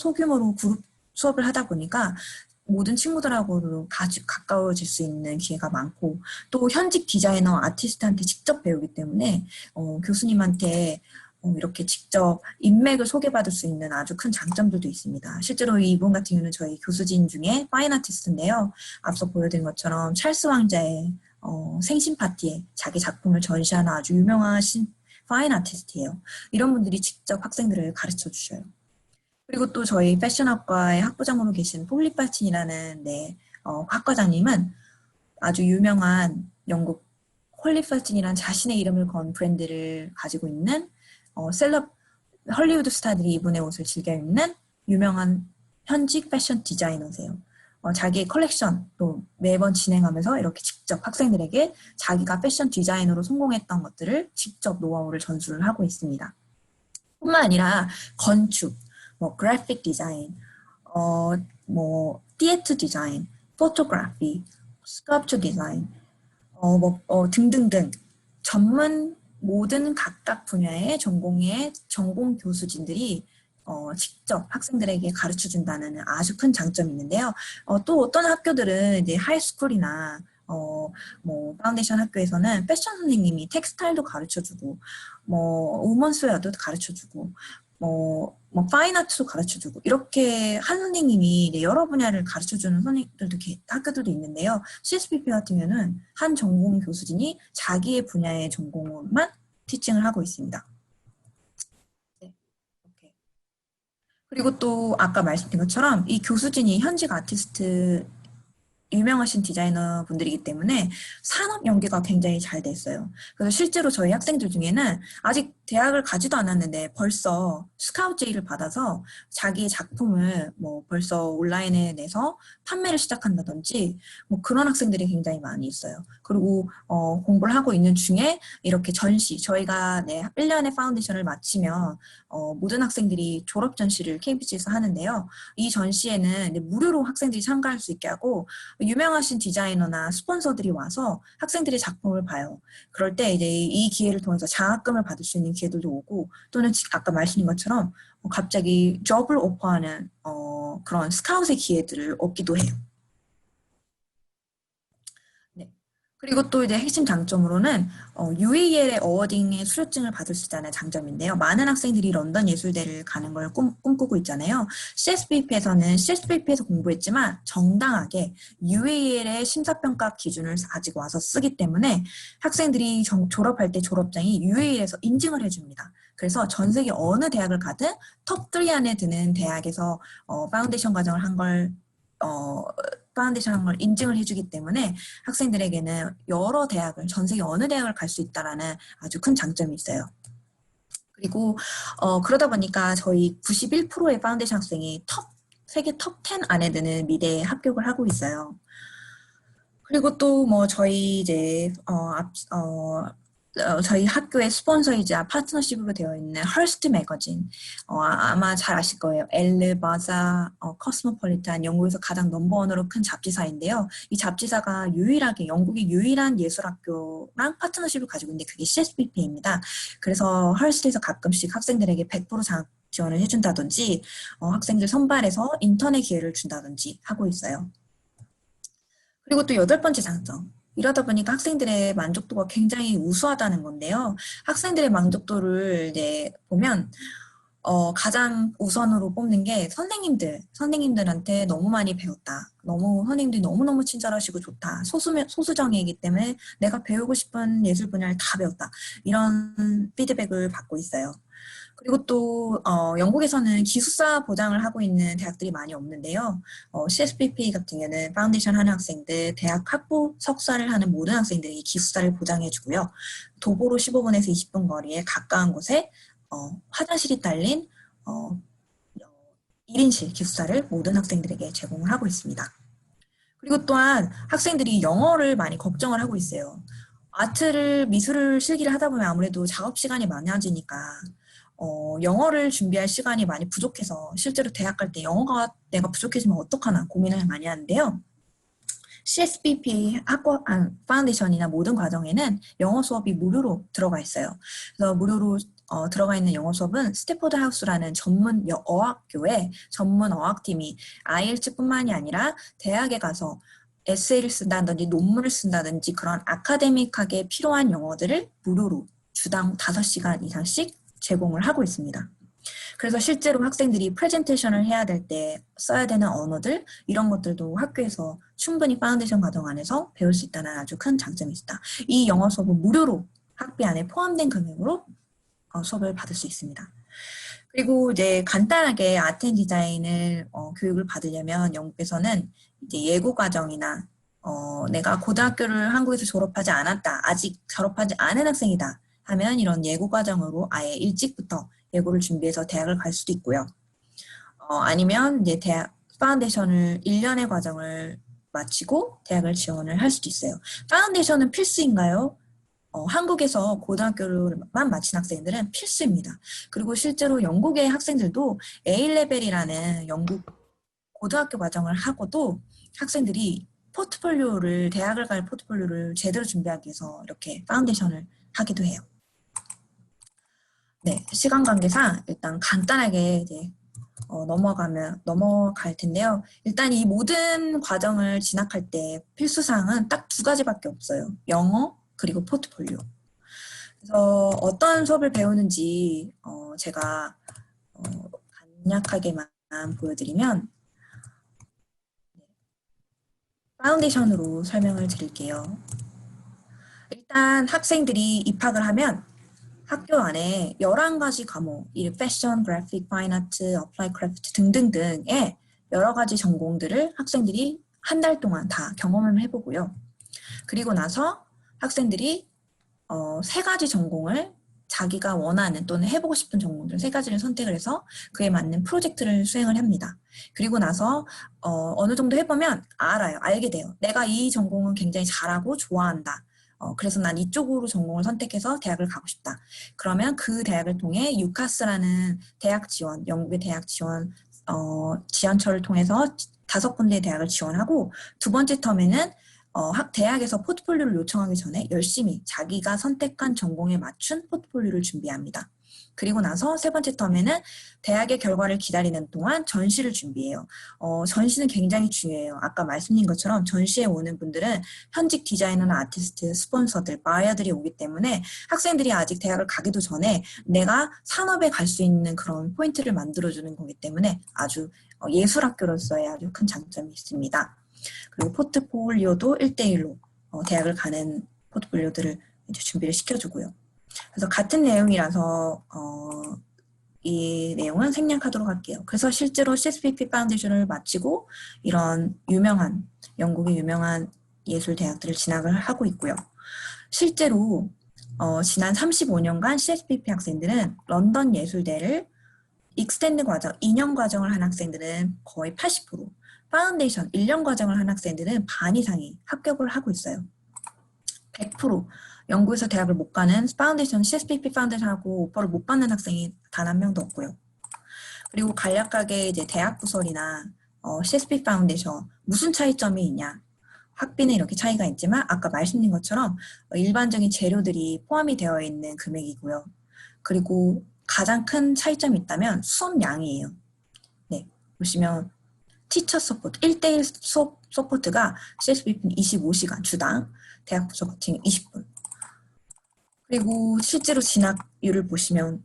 그룹 수업을 하다 보니까 모든 친구들하고도 가까워질 수 있는 기회가 많고 또 현직 디자이너, 아티스트한테 직접 배우기 때문에 교수님한테 이렇게 직접 인맥을 소개받을 수 있는 아주 큰 장점들도 있습니다. 실제로 이분 같은 경우는 저희 교수진 중에 파인 아티스트인데요. 앞서 보여드린 것처럼 찰스 왕자의 생신 파티에 자기 작품을 전시하는 아주 유명하신 파인 아티스트예요. 이런 분들이 직접 학생들을 가르쳐 주셔요. 그리고 또 저희 패션학과의 학부장으로 계신 폴리 파틴이라는 학과장님은 아주 유명한 영국 폴리 파틴이라는 자신의 이름을 건 브랜드를 가지고 있는 헐리우드 스타들이 이분의 옷을 즐겨 입는 유명한 현직 패션 디자이너세요. 자기의 컬렉션도 매번 진행하면서 이렇게 직접 학생들에게 자기가 패션 디자이너로 성공했던 것들을 직접 노하우를 전수를 하고 있습니다. 뿐만 아니라 건축, 그래픽 디자인, 티에트 디자인, 포토그래피, 스컬프처 디자인, 등등등 모든 각각 분야의 전공 교수진들이 직접 학생들에게 가르쳐 준다는 아주 큰 장점이 있는데요. 또 어떤 학교들은 이제 하이스쿨이나 파운데이션 학교에서는 패션 선생님이 텍스타일도 가르쳐 주고, 우먼스웨어도 가르쳐 주고, 파인아트도 가르쳐 주고, 이렇게 한 선생님이 이제 여러 분야를 가르쳐 주는 학교들도 있는데요. CSBP 같은 경우는 한 전공 교수진이 자기의 분야의 전공만 티칭을 하고 있습니다. 네, 이렇게. 그리고 또 아까 말씀드린 것처럼 이 교수진이 현직 아티스트 유명하신 디자이너 분들이기 때문에 산업 연계가 굉장히 잘 돼 있어요. 그래서 실제로 저희 학생들 중에는 아직 대학을 가지도 않았는데 벌써 스카우트 제의를 받아서 자기 작품을 벌써 온라인에 내서 판매를 시작한다든지 그런 학생들이 굉장히 많이 있어요. 그리고 공부를 하고 있는 중에 이렇게 저희가 1년의 파운데이션을 마치면 모든 학생들이 졸업 전시를 KBG에서 하는데요. 이 전시에는 무료로 학생들이 참가할 수 있게 하고 유명하신 디자이너나 스폰서들이 와서 학생들의 작품을 봐요. 그럴 때 이제 이 기회를 통해서 장학금을 받을 수 있는 기회들도 오고 또는 아까 말씀드린 것처럼 갑자기 job을 오퍼하는 그런 스카웃의 기회들을 얻기도 해요. 네. 그리고 또 이제 핵심 장점으로는 UAL의 어워딩의 수료증을 받을 수 있다는 장점인데요. 많은 학생들이 런던 예술대를 가는 걸 꿈꾸고 있잖아요. CSBP에서 공부했지만 정당하게 UAL의 심사평가 기준을 가지고 와서 쓰기 때문에 학생들이 졸업할 때 졸업장이 UAL에서 인증을 해줍니다. 그래서 전 세계 어느 대학을 가든 톱3 안에 드는 대학에서 파운데이션 과정을 한 걸 인증을 해주기 때문에 학생들에게는 여러 대학을, 전 세계 어느 대학을 갈 수 있다라는 아주 큰 장점이 있어요. 그리고 그러다 보니까 저희 91%의 파운데이션 학생이 세계 톱 10 안에 드는 미대에 합격을 하고 있어요. 그리고 또 저희 이제 저희 학교의 스폰서이자 파트너십으로 되어 있는 헐스트 매거진, 아마 잘 아실 거예요. 엘르, 바자, 코스모폴리탄, 영국에서 가장 넘버원으로 큰 잡지사인데요. 이 잡지사가 영국의 유일한 예술학교랑 파트너십을 가지고 있는데 그게 CSBP입니다. 그래서 헐스트에서 가끔씩 학생들에게 100% 장학 지원을 해준다든지 학생들 선발해서 인턴의 기회를 준다든지 하고 있어요. 그리고 또 8번째 장점. 이러다 보니까 학생들의 만족도가 굉장히 우수하다는 건데요. 학생들의 만족도를 보면 가장 우선으로 뽑는 게 선생님들한테 너무 많이 배웠다. 선생님들이 너무너무 친절하시고 좋다. 소수정예이기 때문에 내가 배우고 싶은 예술 분야를 다 배웠다. 이런 피드백을 받고 있어요. 그리고 또 영국에서는 기숙사 보장을 하고 있는 대학들이 많이 없는데요. CSBP 같은 경우는 파운데이션 하는 학생들, 대학 학부 석사를 하는 모든 학생들이 기숙사를 보장해주고요. 도보로 15분에서 20분 거리에 가까운 곳에 화장실이 딸린 1인실 기숙사를 모든 학생들에게 제공을 하고 있습니다. 그리고 또한 학생들이 영어를 많이 걱정을 하고 있어요. 아트를, 미술을 실기를 하다 보면 아무래도 작업 시간이 많아지니까 영어를 준비할 시간이 많이 부족해서 실제로 대학 갈 때 영어가 내가 부족해지면 어떡하나 고민을 많이 하는데요. CSBP 파운데이션이나 모든 과정에는 영어 수업이 무료로 들어가 있어요. 그래서 무료로 들어가 있는 영어 수업은 스태포드 하우스라는 전문 어학교에 전문 어학팀이 IELTS뿐만이 아니라 대학에 가서 에세이를 쓴다든지 논문을 쓴다든지 그런 아카데믹하게 필요한 영어들을 무료로 주당 5시간 이상씩 제공을 하고 있습니다. 그래서 실제로 학생들이 프레젠테이션을 해야 될 때 써야 되는 언어들 이런 것들도 학교에서 충분히 파운데이션 과정 안에서 배울 수 있다는 아주 큰 장점이 있다. 이 영어 수업은 무료로 학비 안에 포함된 금액으로 수업을 받을 수 있습니다. 그리고 이제 간단하게 아트 앤 디자인을 교육을 받으려면 영국에서는 이제 예고 과정이나 내가 고등학교를 한국에서 졸업하지 않았다, 아직 졸업하지 않은 학생이다 하면 이런 예고 과정으로 아예 일찍부터 예고를 준비해서 대학을 갈 수도 있고요. 아니면 이제 대학 파운데이션을 1년의 과정을 마치고 대학을 지원을 할 수도 있어요. 파운데이션은 필수인가요? 한국에서 고등학교만 마친 학생들은 필수입니다. 그리고 실제로 영국의 학생들도 A레벨이라는 영국 고등학교 과정을 하고도 학생들이 포트폴리오를, 대학을 갈 포트폴리오를 제대로 준비하기 위해서 이렇게 파운데이션을 하기도 해요. 네, 시간 관계상 일단 간단하게 이제 넘어갈 텐데요. 일단 이 모든 과정을 진학할 때 필수사항은 딱 2가지밖에 없어요. 영어 그리고 포트폴리오. 그래서 어떤 수업을 배우는지 제가 간략하게만 보여드리면 파운데이션으로 설명을 드릴게요. 일단 학생들이 입학을 하면 학교 안에 11가지 과목, 패션, 그래픽, 파인 아트, 어플라이 크래프트 등등등의 여러 가지 전공들을 학생들이 한 달 동안 다 경험을 해보고요. 그리고 나서 학생들이 3가지 전공을 자기가 원하는 또는 해보고 싶은 전공들 3가지를 선택을 해서 그에 맞는 프로젝트를 수행을 합니다. 그리고 나서 어느 정도 해보면 알게 돼요. 내가 이 전공은 굉장히 잘하고 좋아한다. 그래서 난 이쪽으로 전공을 선택해서 대학을 가고 싶다. 그러면 그 대학을 통해 유카스라는 대학 지원, 영국의 대학 지원 지원처를 통해서 5군데의 대학을 지원하고 2번째 텀에는 대학에서 포트폴리오를 요청하기 전에 열심히 자기가 선택한 전공에 맞춘 포트폴리오를 준비합니다. 그리고 나서 3번째 텀에는 대학의 결과를 기다리는 동안 전시를 준비해요. 전시는 굉장히 중요해요. 아까 말씀드린 것처럼 전시에 오는 분들은 현직 디자이너나 아티스트, 스폰서들, 바이어들이 오기 때문에 학생들이 아직 대학을 가기도 전에 내가 산업에 갈 수 있는 그런 포인트를 만들어주는 거기 때문에 아주 예술학교로서의 아주 큰 장점이 있습니다. 그리고 포트폴리오도 1대1로 대학을 가는 포트폴리오들을 이제 준비를 시켜주고요. 그래서 같은 내용이라서 이 내용은 생략하도록 할게요. 그래서 실제로 CSPP 파운데이션을 마치고 이런 영국의 유명한 예술 대학들을 진학을 하고 있고요. 실제로 지난 35년간 CSPP 학생들은 런던 예술대를 익스텐드 과정, 2년 과정을 한 학생들은 거의 80%, 파운데이션 1년 과정을 한 학생들은 반 이상이 합격을 하고 있어요. 100% 영국에서 대학을 못 가는 파운데이션, CSPP 파운데이션하고 오퍼를 못 받는 학생이 단 한 명도 없고요. 그리고 간략하게 이제 대학 부설이나 CSPP 파운데이션 무슨 차이점이 있냐? 학비는 이렇게 차이가 있지만 아까 말씀드린 것처럼 일반적인 재료들이 포함이 되어 있는 금액이고요. 그리고 가장 큰 차이점이 있다면 수업량이에요. 네, 보시면 티처 서포트, 1대1 수업 서포트가 CSBP는 25시간 주당, 대학 부서 같은 경우 20분. 그리고 실제로 진학률을 보시면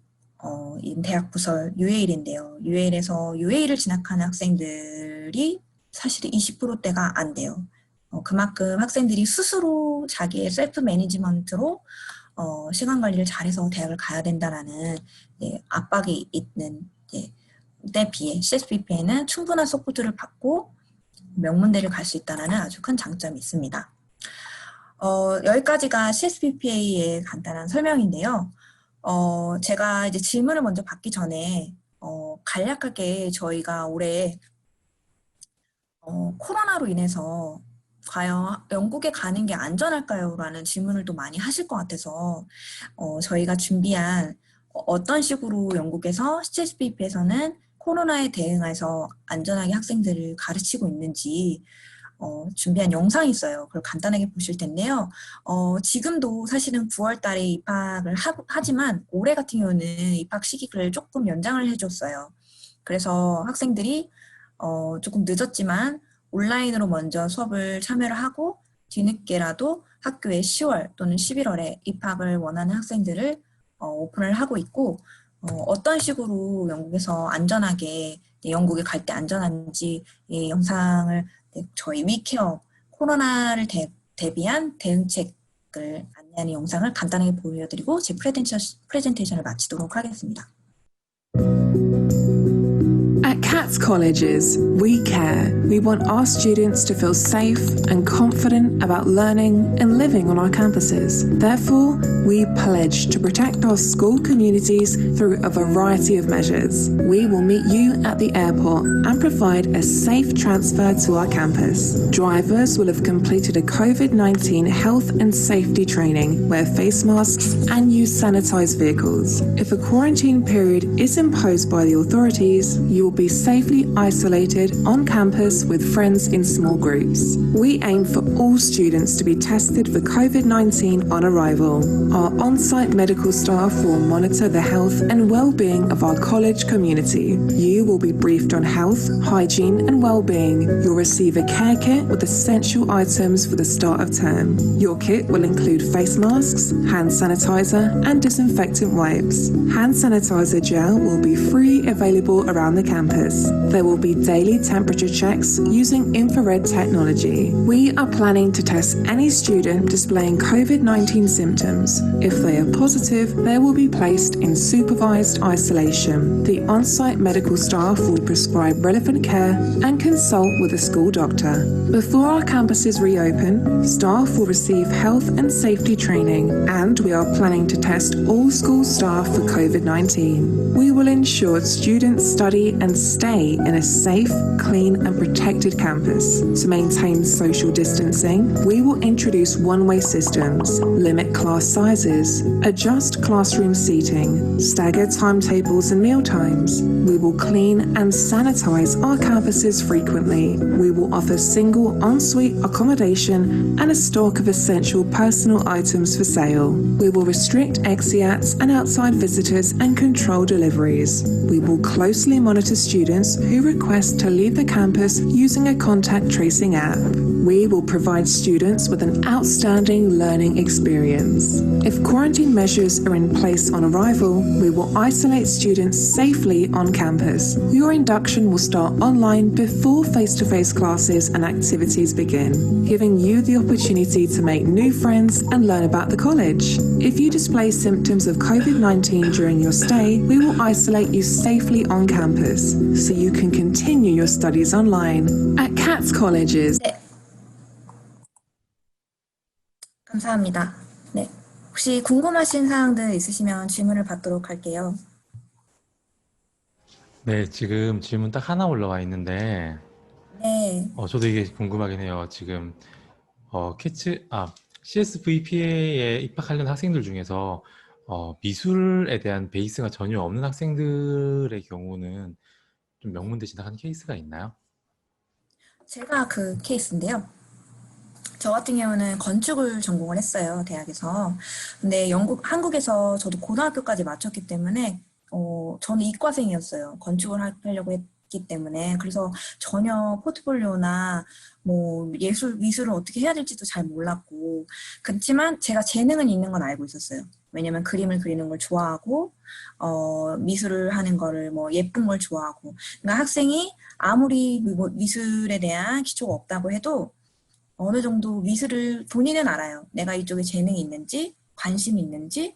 이 대학 부설 UAL인데요. UAL을 진학하는 학생들이 사실 20%대가 안 돼요. 그만큼 학생들이 스스로 자기의 셀프 매니지먼트로 시간 관리를 잘해서 대학을 가야 된다라는 압박이 있는 때 비해 CSBP에는 충분한 서포트를 받고 명문대를 갈 수 있다는 아주 큰 장점이 있습니다. 여기까지가 CSBPA의 간단한 설명인데요. 제가 이제 질문을 먼저 받기 전에 간략하게 저희가 올해 코로나로 인해서 과연 영국에 가는 게 안전할까요? 라는 질문을 또 많이 하실 것 같아서 저희가 준비한 어떤 식으로 영국에서 CSBP에서는 코로나에 대응해서 안전하게 학생들을 가르치고 있는지 준비한 영상이 있어요. 그걸 간단하게 보실 텐데요. 지금도 사실은 9월 달에 입학을 하지만 올해 같은 경우는 입학 시기를 조금 연장을 해줬어요. 그래서 학생들이 조금 늦었지만 온라인으로 먼저 수업을 참여를 하고 뒤늦게라도 학교에 10월 또는 11월에 입학을 원하는 학생들을 오픈을 하고 있고 어떤 식으로 영국에서 안전하게 영국에 갈 때 안전한지 이 영상을 저희 위케어 코로나를 대비한 대응책을 안내하는 영상을 간단하게 보여드리고 제 프레젠테이션을 마치도록 하겠습니다. At CATS Colleges, we care. We want our students to feel safe and confident about learning and living on our campuses. Therefore, we pledge to protect our school communities through a variety of measures. We will meet you at the airport and provide a safe transfer to our campus. Drivers will have completed a COVID-19 health and safety training, wear face masks and use sanitized vehicles. If a quarantine period is imposed by the authorities, you will be safely isolated on campus with friends in small groups. We aim for all students to be tested for COVID-19 on arrival. Our on-site medical staff will monitor the health and well-being of our college community. You will be briefed on health, hygiene and well-being. You'll receive a care kit with essential items for the start of term. Your kit will include face masks, hand sanitizer and disinfectant wipes. Hand sanitizer gel will be free available around the campus. There will be daily temperature checks using infrared technology. We are planning to test any student displaying COVID-19 symptoms. If they are positive, they will be placed in supervised isolation. The on-site medical staff will prescribe relevant care and consult with a school doctor. Before our campuses reopen, staff will receive health and safety training, and we are planning to test all school staff for COVID-19. We will ensure students study and stay in a safe, clean and protected campus. To maintain social distancing, we will introduce one-way systems, limit class sizes, adjust classroom seating, stagger timetables and meal times. We will clean and sanitize our campuses frequently. We will offer single ensuite accommodation and a stock of essential personal items for sale. We will restrict exeats and outside visitors and control deliveries. We will closely monitor students who request to leave the campus using a contact tracing app. We will provide students with an outstanding learning experience. If quarantine measures are in place on arrival, we will isolate students safely on campus. Your induction will start online before face-to-face classes and activities begin, giving you the opportunity to make new friends and learn about the college. If you display symptoms of COVID-19 during your stay, we will isolate you safely on campus so you can continue your studies online. At CATS Colleges. 네. 감사합니다. 네. 혹시 궁금하신 사항들 있으시면 질문을 받도록 할게요. 네, 지금 질문 딱 하나 올라와 있는데 네. 저도 이게 궁금하긴 해요. 지금 CSVPA에 입학하려는 학생들 중에서 미술에 대한 베이스가 전혀 없는 학생들의 경우는 좀 명문 대신 나가는 케이스가 있나요? 제가 그 케이스인데요. 저 같은 경우는 건축을 전공을 했어요, 대학에서. 근데 한국에서 저도 고등학교까지 마쳤기 때문에, 저는 이과생이었어요. 건축을 하려고 했기 때문에. 그래서 전혀 포트폴리오나 뭐 미술을 어떻게 해야 될지도 잘 몰랐고. 그렇지만 제가 재능은 있는 건 알고 있었어요. 왜냐면 그림을 그리는 걸 좋아하고, 미술을 하는 거를 뭐 예쁜 걸 좋아하고. 그러니까 학생이 아무리 미술에 대한 기초가 없다고 해도 어느 정도 미술을 본인은 알아요. 내가 이쪽에 재능이 있는지, 관심이 있는지,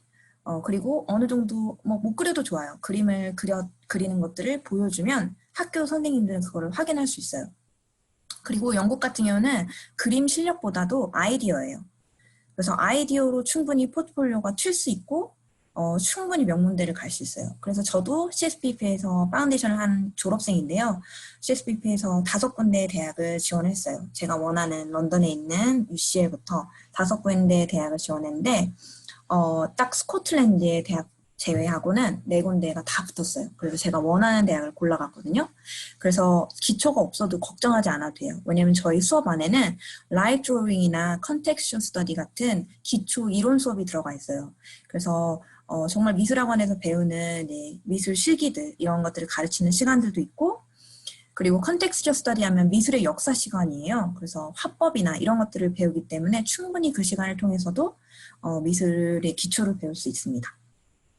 그리고 어느 정도 못 그려도 좋아요. 그림을 그리는 것들을 보여주면 학교 선생님들은 그거를 확인할 수 있어요. 그리고 영국 같은 경우는 그림 실력보다도 아이디어예요. 그래서 아이디어로 충분히 포트폴리오가 튈 수 있고 충분히 명문대를 갈 수 있어요. 그래서 저도 CSBP에서 파운데이션을 한 졸업생인데요. CSBP에서 5군데 대학을 지원했어요. 제가 원하는 런던에 있는 UCL부터 5군데 대학을 지원했는데 딱 스코틀랜드의 대학 제외하고는 4군데가 다 붙었어요. 그래서 제가 원하는 대학을 골라갔거든요. 그래서 기초가 없어도 걱정하지 않아도 돼요. 왜냐면 저희 수업 안에는 라이트 드로잉이나 컨텍스츄얼 스터디 같은 기초 이론 수업이 들어가 있어요. 그래서 정말 미술학원에서 배우는 미술 실기들 이런 것들을 가르치는 시간들도 있고, 그리고 컨텍스처 스터디 하면 미술의 역사 시간이에요. 그래서 화법이나 이런 것들을 배우기 때문에 충분히 그 시간을 통해서도 미술의 기초를 배울 수 있습니다.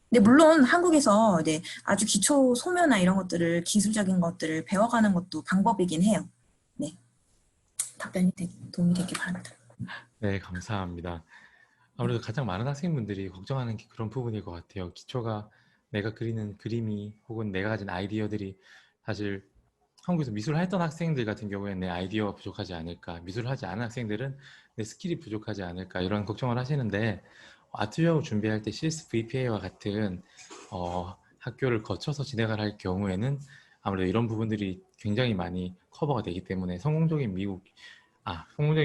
근데 물론 한국에서 아주 기초 소묘나 이런 것들을 기술적인 것들을 배워가는 것도 방법이긴 해요. 네, 답변이 도움이 되길 바랍니다. 네, 감사합니다. 아무래도 가장 많은 학생분들이 걱정하는 게 그런 부분일 것 같아요. 기초가 내가 그리는 그림이 혹은 내가 가진 아이디어들이 사실 한국에서 미술을 했던 학생들 같은 경우에는 내 아이디어가 부족하지 않을까, 미술을 하지 않은 학생들은 내 스킬이 부족하지 않을까 이런 걱정을 하시는데 아트유학을 준비할 때 CSVPA와 같은 학교를 거쳐서 진행을 할 경우에는 아무래도 이런 부분들이 굉장히 많이 커버가 되기 때문에 성공적인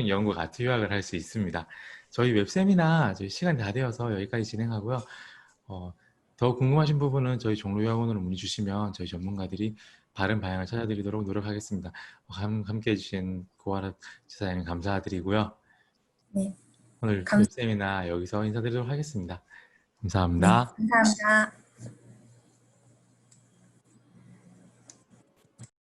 영국 아트 유학을 할 수 있습니다. 저희 웹세미나 저희 시간이 다 되어서 여기까지 진행하고요. 더 궁금하신 부분은 저희 종로유학원으로 문의 주시면 저희 전문가들이 바른 방향을 찾아드리도록 노력하겠습니다. 함께 해주신 고아라 지사님 감사드리고요. 네, 오늘 웹세미나 여기서 인사드리도록 하겠습니다. 감사합니다. 감사합니다.